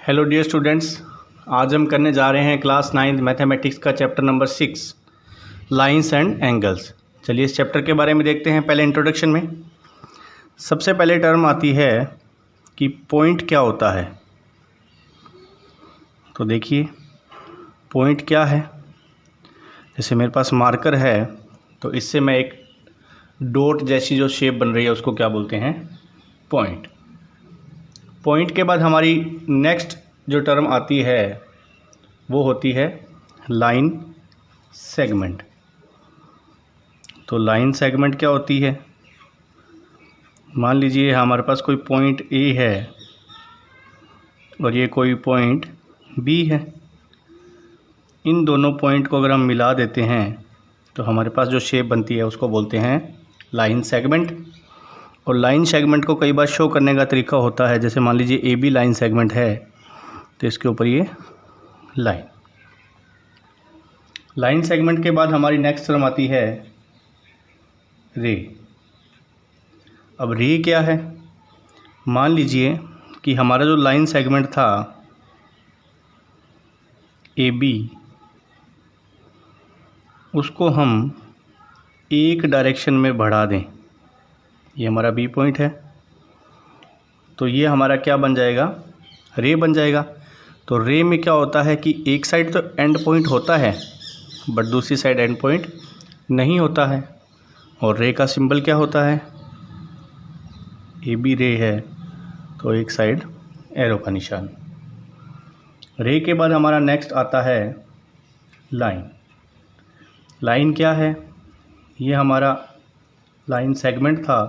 Hello dear students, आज हम करने जा रहे हैं क्लास 9 मैथमेटिक्स का chapter number 6 lines and angles. चलिए इस चैप्टर के बारे में देखते हैं। पहले इंट्रोडक्शन में सबसे पहले टर्म आती है कि पॉइंट क्या होता है। तो देखिए पॉइंट क्या है। जैसे मेरे पास मार्कर है तो इससे मैं एक डॉट जैसी जो शेप बन रही है उसको क्या बोलते हैं, पॉइंट। पॉइंट के बाद हमारी नेक्स्ट जो टर्म आती है वो होती है लाइन सेगमेंट। तो लाइन सेगमेंट क्या होती है, मान लीजिए हमारे पास कोई पॉइंट ए है और ये कोई पॉइंट बी है। इन दोनों पॉइंट को अगर हम मिला देते हैं तो हमारे पास जो शेप बनती है उसको बोलते हैं लाइन सेगमेंट। और लाइन सेगमेंट को कई बार शो करने का तरीका होता है, जैसे मान लीजिए ए बी लाइन सेगमेंट है तो इसके ऊपर ये लाइन सेगमेंट के बाद हमारी नेक्स्ट टर्म आती है रे। अब रे क्या है, मान लीजिए कि हमारा जो लाइन सेगमेंट था ए बी, उसको हम एक डायरेक्शन में बढ़ा दें। ये हमारा बी पॉइंट है तो ये हमारा क्या बन जाएगा, रे बन जाएगा। तो रे में क्या होता है कि एक साइड तो एंड पॉइंट होता है बट दूसरी साइड एंड पॉइंट नहीं होता है। और रे का सिंबल क्या होता है, ए बी रे है तो एक साइड एरो का निशान। रे के बाद हमारा नेक्स्ट आता है लाइन। लाइन क्या है, ये हमारा लाइन सेगमेंट था।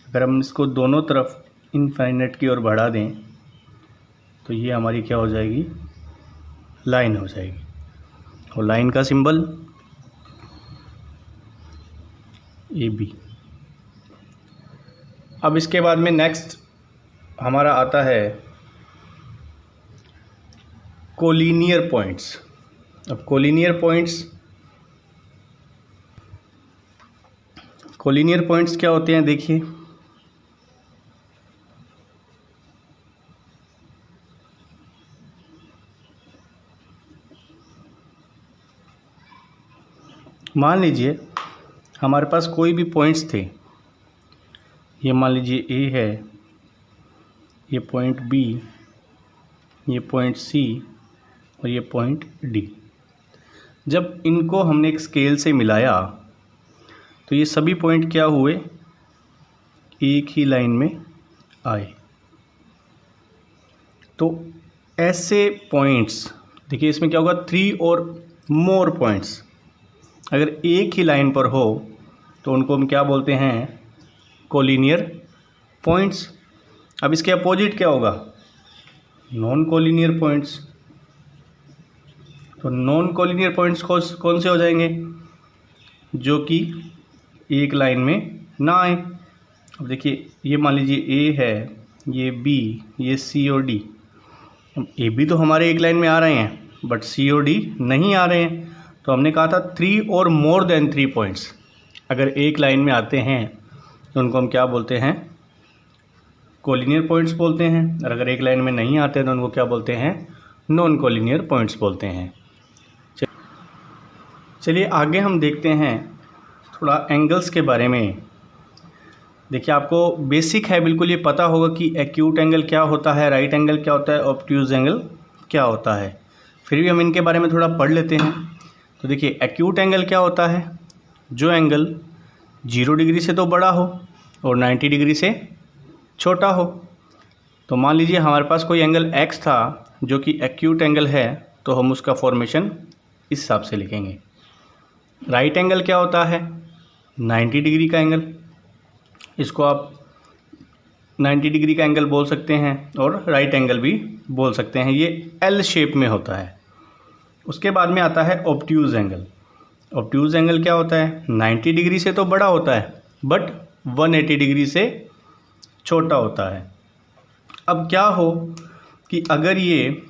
अगर हम इसको दोनों तरफ इनफाइनाइट की ओर बढ़ा दें तो ये हमारी क्या हो जाएगी, लाइन हो जाएगी। और लाइन का सिंबल ए बी। अब इसके बाद में नेक्स्ट हमारा आता है कोलिनियर पॉइंट्स। अब कोलिनियर पॉइंट्स क्या होते हैं, देखिए मान लीजिए हमारे पास कोई भी पॉइंट्स थे। ये मान लीजिए ए है, ये पॉइंट बी, ये पॉइंट सी और ये पॉइंट डी। जब इनको हमने एक स्केल से मिलाया तो ये सभी पॉइंट क्या हुए, एक ही लाइन में आए। तो ऐसे पॉइंट्स देखिए, इसमें क्या होगा, 3 और मोर पॉइंट्स अगर एक ही लाइन पर हो तो उनको हम क्या बोलते हैं, कोलिनियर पॉइंट्स। अब इसके अपोजिट क्या होगा, नॉन कोलिनियर पॉइंट्स। तो नॉन कोलिनियर पॉइंट्स कौन से हो जाएंगे, जो कि एक लाइन में ना आए। अब देखिए ये मान लीजिए ए है, ये बी, ये सी और डी। ए बी तो हमारे एक लाइन में आ रहे हैं बट सी और डी नहीं आ रहे हैं। तो हमने कहा था 3 और मोर देन 3 पॉइंट्स अगर एक लाइन में आते हैं तो उनको हम क्या बोलते हैं, कोलिनियर पॉइंट्स बोलते हैं। और अगर एक लाइन में नहीं आते तो उनको क्या बोलते हैं, नॉन कोलिनियर पॉइंट्स बोलते हैं। चलिए आगे हम देखते हैं थोड़ा एंगल्स के बारे में। देखिए आपको बेसिक है बिल्कुल, ये पता होगा कि एक्यूट एंगल क्या होता है, राइट एंगल क्या होता है, ऑब्ट्यूज एंगल क्या होता है। फिर भी हम इनके बारे में थोड़ा पढ़ लेते हैं। तो देखिए एक्यूट एंगल क्या होता है, जो एंगल 0 डिग्री से तो बड़ा हो और 90 डिग्री से छोटा हो। तो मान लीजिए हमारे पास कोई एंगल x था जो कि एक्यूट एंगल है, तो हम उसका फॉर्मेशन इस हिसाब से लिखेंगे। राइट एंगल क्या होता है, 90 डिग्री का एंगल। इसको आप 90 डिग्री का एंगल बोल सकते हैं और राइट एंगल भी बोल सकते हैं। ये एल शेप में होता है। उसके बाद में आता है ऑब्ट्यूज एंगल। ऑब्ट्यूज एंगल क्या होता है, 90 डिग्री से तो बड़ा होता है बट 180 डिग्री से छोटा होता है। अब क्या हो कि अगर ये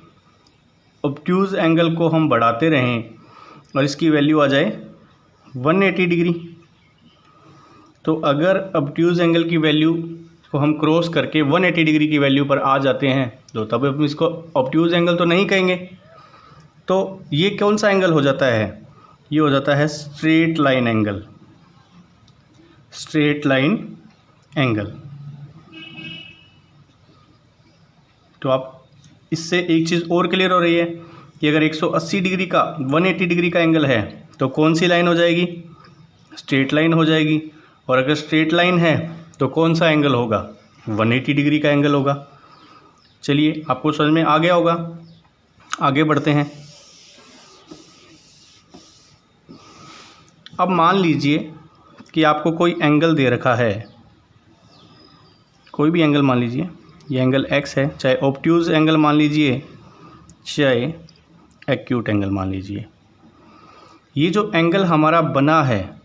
ऑब्ट्यूज एंगल को हम बढ़ाते रहें और इसकी वैल्यू आ जाए 180 डिग्री, तो अगर ऑब्ट्यूज एंगल की वैल्यू को हम क्रॉस करके 180 डिग्री की वैल्यू पर आ जाते हैं तो तब हम इसको ऑब्ट्यूज एंगल तो नहीं कहेंगे। तो ये कौन सा एंगल हो जाता है, ये हो जाता है straight line angle, straight line angle. तो आप इससे एक चीज़ और क्लियर हो रही है कि अगर 180 डिग्री का 180 डिग्री का एंगल है तो कौन सी लाइन हो जाएगी, स्ट्रेट लाइन हो जाएगी। और अगर स्ट्रेट लाइन है तो कौन सा एंगल होगा, 180 डिग्री का एंगल होगा। चलिए आपको समझ में आ गया होगा, आगे बढ़ते हैं। अब मान लीजिए कि आपको कोई एंगल दे रखा है, कोई भी एंगल मान लीजिए, ये एंगल x है, चाहे ऑब्ट्यूज एंगल मान लीजिए, चाहे एक्यूट एंगल मान लीजिए। ये जो एंगल हमारा बना है,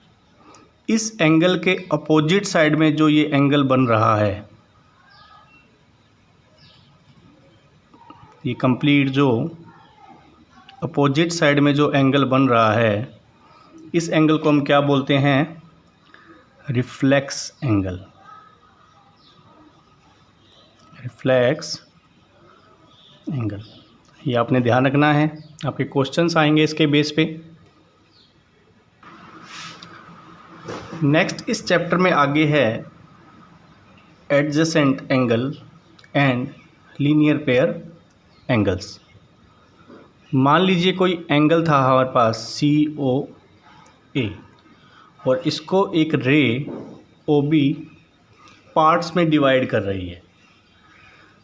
इस एंगल के अपोजिट साइड में जो ये एंगल बन रहा है, ये कंप्लीट जो अपोजिट साइड में जो एंगल बन रहा है, इस एंगल को हम क्या बोलते हैं, रिफ्लेक्स एंगल, रिफ्लेक्स एंगल। ये आपने ध्यान रखना है, आपके क्वेश्चंस आएंगे इसके बेस पे। नेक्स्ट इस चैप्टर में आगे है adjacent angle and linear pair angles. मान लीजिए कोई एंगल था हमारे पास COA और इसको एक रे OB पार्ट्स में डिवाइड कर रही है।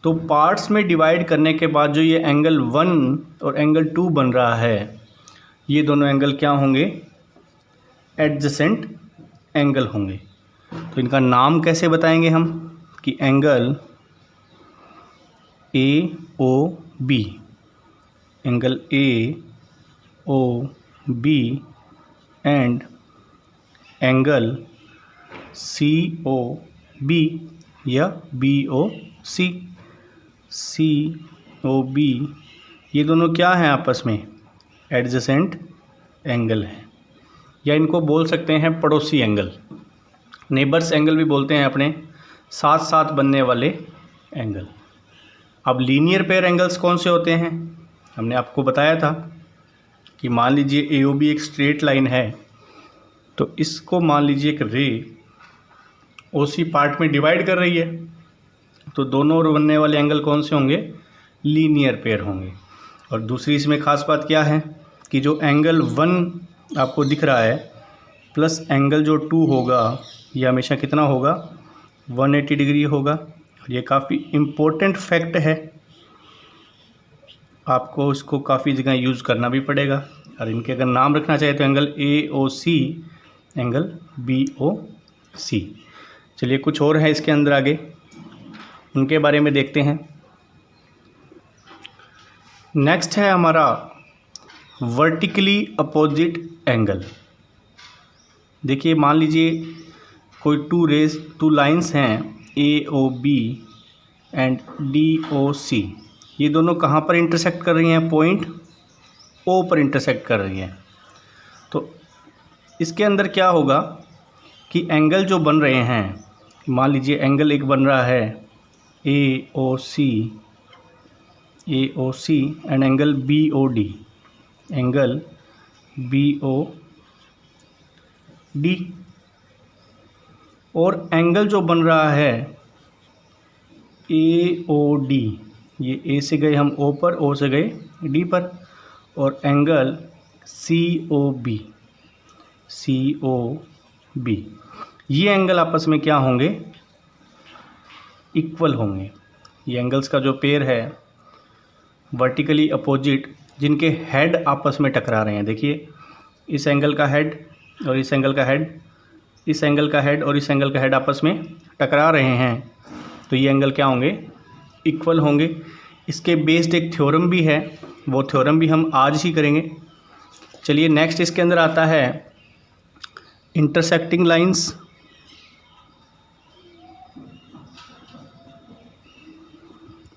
तो पार्ट्स में डिवाइड करने के बाद जो ये एंगल 1 और एंगल 2 बन रहा है, ये दोनों एंगल क्या होंगे, एडजेसेंट एंगल होंगे। तो इनका नाम कैसे बताएंगे हम कि angle AOB, angle AOB and angle COB या BOC, COB, ये दोनों क्या हैं आपस में, एडजेसेंट एंगल है, या इनको बोल सकते हैं पड़ोसी एंगल, नेबर्स एंगल भी बोलते हैं अपने, साथ साथ बनने वाले एंगल। अब लीनियर पेयर एंगल्स कौन से होते हैं, हमने आपको बताया था कि मान लीजिए AOB एक स्ट्रेट लाइन है, तो इसको मान लीजिए एक रे OC पार्ट में डिवाइड कर रही है, तो दोनों ओर बनने वाले एंगल कौन से होंगे, लीनियर पेयर होंगे। और दूसरी इसमें ख़ास बात क्या है कि जो एंगल 1 आपको दिख रहा है प्लस एंगल जो 2 होगा, ये हमेशा कितना होगा, 180 डिग्री होगा। और ये काफ़ी इम्पोर्टेंट फैक्ट है, आपको इसको काफ़ी जगह यूज़ करना भी पड़ेगा। और इनके अगर नाम रखना चाहे तो एंगल AOC, एंगल BOC। चलिए कुछ और है इसके अंदर आगे, उनके बारे में देखते हैं। नेक्स्ट है हमारा वर्टिकली अपोजिट एंगल। देखिए मान लीजिए कोई टू लाइंस हैं AOB एंड DOC, ये दोनों कहाँ पर इंटरसेक्ट कर रही हैं, पॉइंट O पर इंटरसेक्ट कर रही हैं। तो इसके अंदर क्या होगा कि एंगल जो बन रहे हैं, मान लीजिए एंगल एक बन रहा है AOC and angle BOD, angle BOD, और एंगल जो बन रहा है AOD, ये A से गए हम O पर, O से गए D पर, और एंगल COB, ये एंगल आपस में क्या होंगे, इक्वल होंगे। ये एंगल्स का जो पेयर है वर्टिकली अपोजिट, जिनके हेड आपस में टकरा रहे हैं। देखिए इस एंगल का हेड और इस एंगल का हेड, इस एंगल का हेड और इस एंगल का हेड आपस में टकरा रहे हैं, तो ये एंगल क्या होंगे, इक्वल होंगे। इसके बेस्ड एक थ्योरम भी है, वो थ्योरम भी हम आज ही करेंगे। चलिए नेक्स्ट इसके अंदर आता है इंटरसेक्टिंग लाइंस।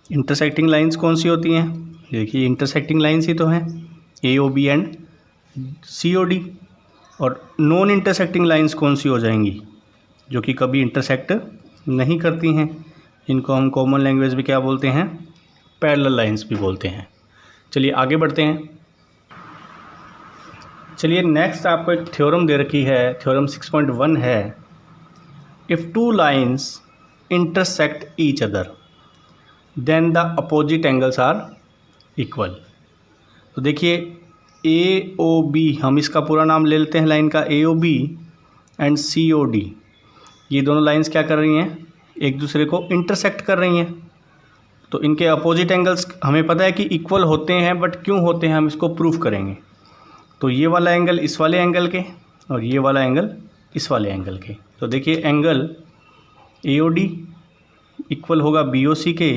इंटरसेक्टिंग लाइंस कौन सी होती हैं, देखिए इंटरसेक्टिंग लाइंस ही तो हैं AOB एंड COD। और नॉन इंटरसेक्टिंग लाइंस कौन सी हो जाएंगी, जो कि कभी इंटरसेक्ट नहीं करती हैं, इनको हम कॉमन लैंग्वेज में क्या बोलते हैं, पैरेलल लाइंस भी बोलते हैं। चलिए आगे बढ़ते हैं। चलिए नेक्स्ट आपको एक थ्योरम दे रखी है, थ्योरम 6.1 है, if two lines intersect each other then the opposite angles are equal. तो देखिए ए ओ बी, हम इसका पूरा नाम ले लेते हैं लाइन का, A O B and C O D, ये दोनों लाइंस क्या कर रही हैं, एक दूसरे को इंटरसेक्ट कर रही हैं। तो इनके अपोजिट एंगल्स हमें पता है कि इक्वल होते हैं, बट क्यों होते हैं हम इसको प्रूफ करेंगे। तो ये वाला एंगल इस वाले एंगल के और ये वाला एंगल इस वाले एंगल के। तो देखिए angle A O D equal होगा बी ओ सी के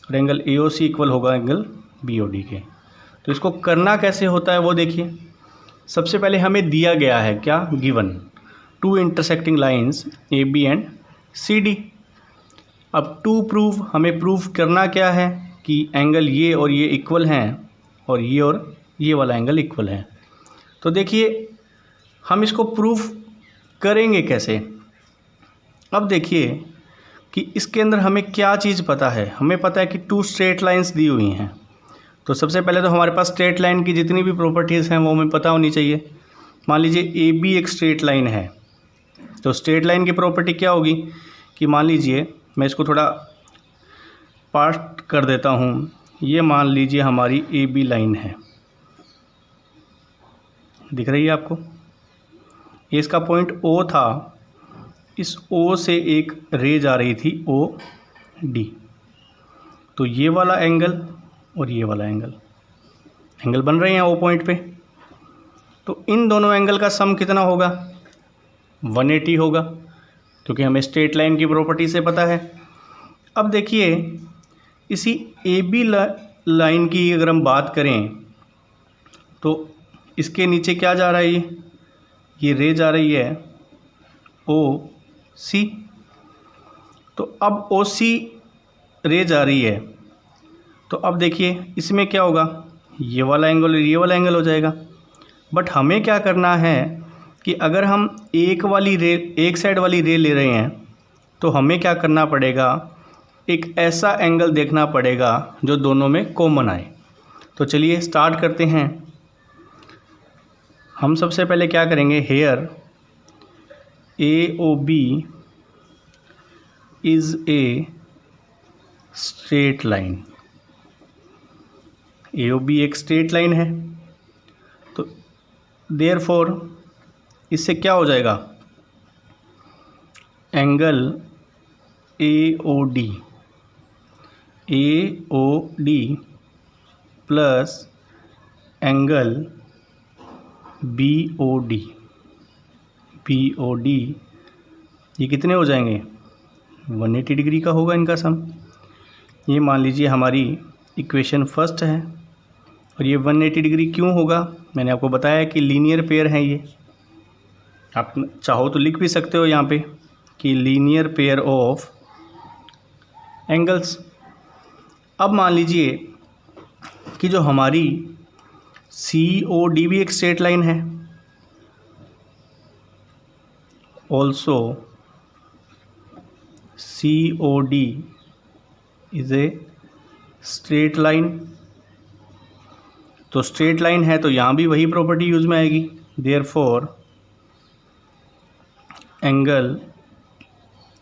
और angle A O C equal होगा एंगल बी ओ डी के। तो इसको करना कैसे होता है वो देखिए। सबसे पहले हमें दिया गया है क्या, given two intersecting lines A B and C D. अब टू प्रूव, हमें प्रूव करना क्या है कि एंगल ये और ये इक्वल हैं और ये वाला एंगल इक्वल है। तो देखिए हम इसको प्रूफ करेंगे कैसे। अब देखिए कि इसके अंदर हमें क्या चीज़ पता है, हमें पता है कि टू स्ट्रेट लाइंस दी हुई हैं। तो सबसे पहले तो हमारे पास स्ट्रेट लाइन की जितनी भी प्रॉपर्टीज़ हैं वो हमें पता होनी चाहिए। मान लीजिए ए बी एक स्ट्रेट लाइन है, तो स्ट्रेट लाइन की प्रॉपर्टी क्या होगी कि मान लीजिए, मैं इसको थोड़ा पार्ट कर देता हूँ, ये मान लीजिए हमारी ए बी लाइन है, दिख रही है आपको, ये इसका पॉइंट ओ था, इस ओ से एक रे जा रही थी ओ डी। तो ये वाला एंगल और ये वाला एंगल बन रहे हैं ओ पॉइंट पे। तो इन दोनों एंगल का सम कितना होगा, 180 होगा, क्योंकि हमें स्ट्रेट लाइन की प्रॉपर्टी से पता है। अब देखिए इसी ए बी लाइन की अगर हम बात करें तो इसके नीचे क्या जा रहा है, ये रे जा रही है ओ सी। तो अब ओ सी रे जा रही है, तो अब देखिए इसमें क्या होगा, ये वाला एंगल और ये वाला एंगल हो जाएगा। बट हमें क्या करना है कि अगर हम एक साइड वाली रे ले रहे हैं तो हमें क्या करना पड़ेगा, एक ऐसा एंगल देखना पड़ेगा जो दोनों में कॉमन आए। तो चलिए स्टार्ट करते हैं। हम सबसे पहले क्या करेंगे, here A O B is a straight line, A O B एक स्ट्रेट लाइन है, तो देयरफॉर इससे क्या हो जाएगा, angle A O D plus angle B O D, ये कितने हो जाएंगे, 180 डिग्री का होगा इनका सम। ये मान लीजिए हमारी इक्वेशन फर्स्ट है, और ये 180 डिग्री क्यों होगा, मैंने आपको बताया कि लीनियर पेयर हैं ये। आप चाहो तो लिख भी सकते हो यहाँ पे कि लीनियर पेयर ऑफ एंगल्स। अब मान लीजिए कि जो हमारी सी ओ डी भी एक स्ट्रेट लाइन है, also C O D is a straight line. तो स्ट्रेट लाइन है तो यहाँ भी वही प्रॉपर्टी यूज में आएगी, देयरफॉर एंगल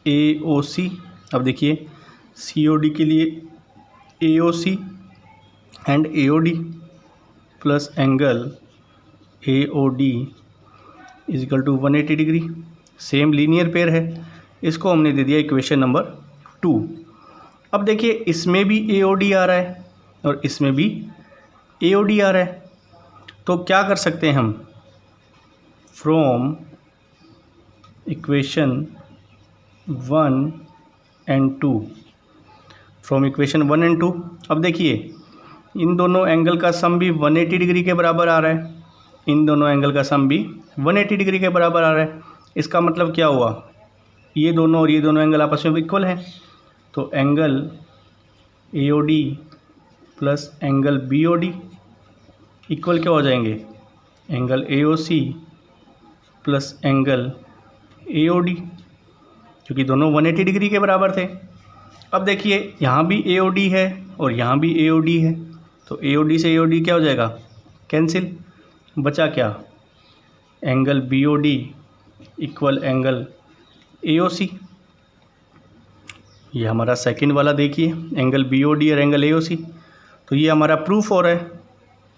ए ओ सी। अब देखिए सी ओ डी के लिए A O C and A O D plus angle A O D is equal to 180 degree, same linear pair है। इसको हमने दे दिया इक्वेशन नंबर 2। अब देखिए इसमें भी ए ओ डी आ रहा है और इसमें भी ए ओ डी आ रहा है, तो क्या कर सकते हैं हम, from equation 1 and 2, from equation 1 and 2। अब देखिए इन दोनों एंगल का सम भी 180 डिग्री के बराबर आ रहा है, इन दोनों एंगल का सम भी 180 डिग्री के बराबर आ रहा है। इसका मतलब क्या हुआ, ये दोनों और ये दोनों एंगल आपस में इक्वल हैं। तो angle A O D plus angle B O D equal क्या हो जाएंगे, angle A O C plus angle A O D. क्योंकि दोनों 180 डिग्री के बराबर थे। अब देखिए यहाँ भी AOD है और यहाँ भी AOD है, तो AOD से AOD क्या हो जाएगा, कैंसिल। बचा क्या, angle BOD equal angle AOC। ये हमारा सेकंड वाला देखिए, एंगल BOD और एंगल AOC, तो ये हमारा प्रूफ हो रहा है,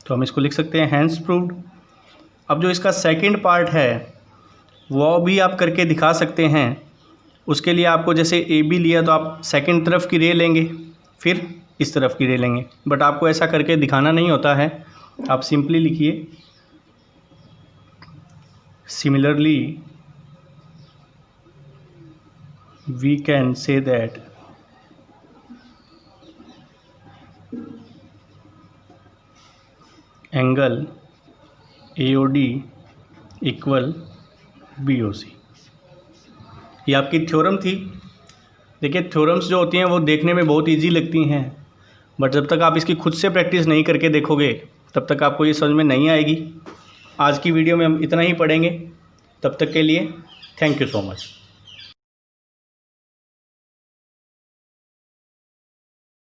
तो हम इसको लिख सकते हैं हैंस प्रूव्ड। अब जो इसका सेकंड पार्ट है वो भी आप करके दिखा सकते हैं। उसके लिए आपको जैसे AB लिया तो आप सेकंड तरफ की रे लेंगे, फिर इस तरफ की रे लेंगे, बट आपको ऐसा करके दिखाना नहीं होता है। आप सिंपली लिखिए similarly we can say that angle AOD equal BOC। ये आपकी थ्योरम थी। देखिए थ्योरम्स जो होती हैं वो देखने में बहुत इजी लगती हैं, बट जब तक आप इसकी खुद से प्रैक्टिस नहीं करके देखोगे तब तक आपको ये समझ में नहीं आएगी। आज की वीडियो में हम इतना ही पढ़ेंगे, तब तक के लिए थैंक यू सो मच।